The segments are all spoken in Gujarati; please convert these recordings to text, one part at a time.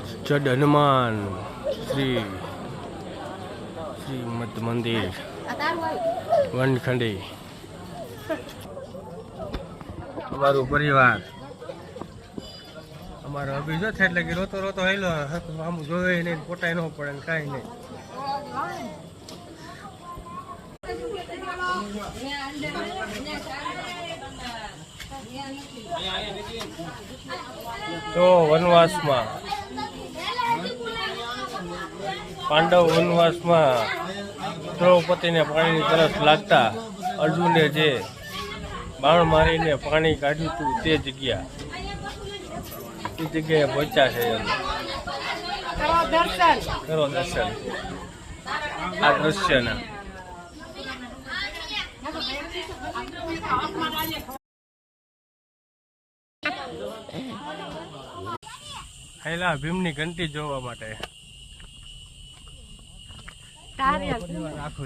જડ હનુમાન શ્રી શ્રીમદ મંદિર વનખંડી અમારું પરિવાર અમારો અભી જો છે એટલે કે રોતો રોતો હેલો આમ જોવે નહીં પોટાય ન પડે ને કાંઈ નહીં. તો વનવાસમાં પાંડવ વનવાસમાં દ્રૌપદીને પાણીની તરસ લાગતા અર્જુને જે બાણ મારીને પાણી કાઢ્યું હતું તે જગ્યાએ પહોંચ્યા છે. કરો દર્શન આ દ્રશ્યના. હેલા ભીમની ઘંટી જોવા માટે આખો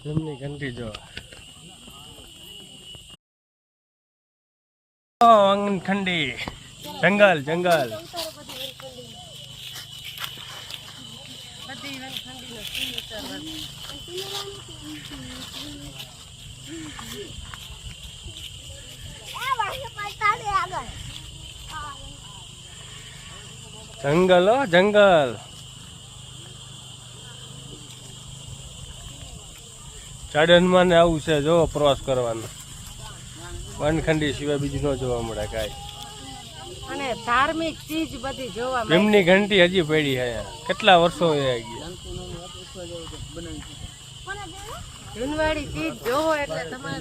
ભીમની ઘંટી જોવા. વનખંડી જંગલ જંગલ જંગલ જંગલ. જડ હનુમાન આવું છે જો પ્રવાસ કરવાનો. વનખંડી સિવાય બીજું ન જોવા મળે કાંઈ. અને ધાર્મિક ચીજ બધી જોવા મળે. ભીમની ઘંટી હજી પડી છે કેટલા વર્ષો ગયા. જૂનવાડી ચીજ જોવો એટલે તમારે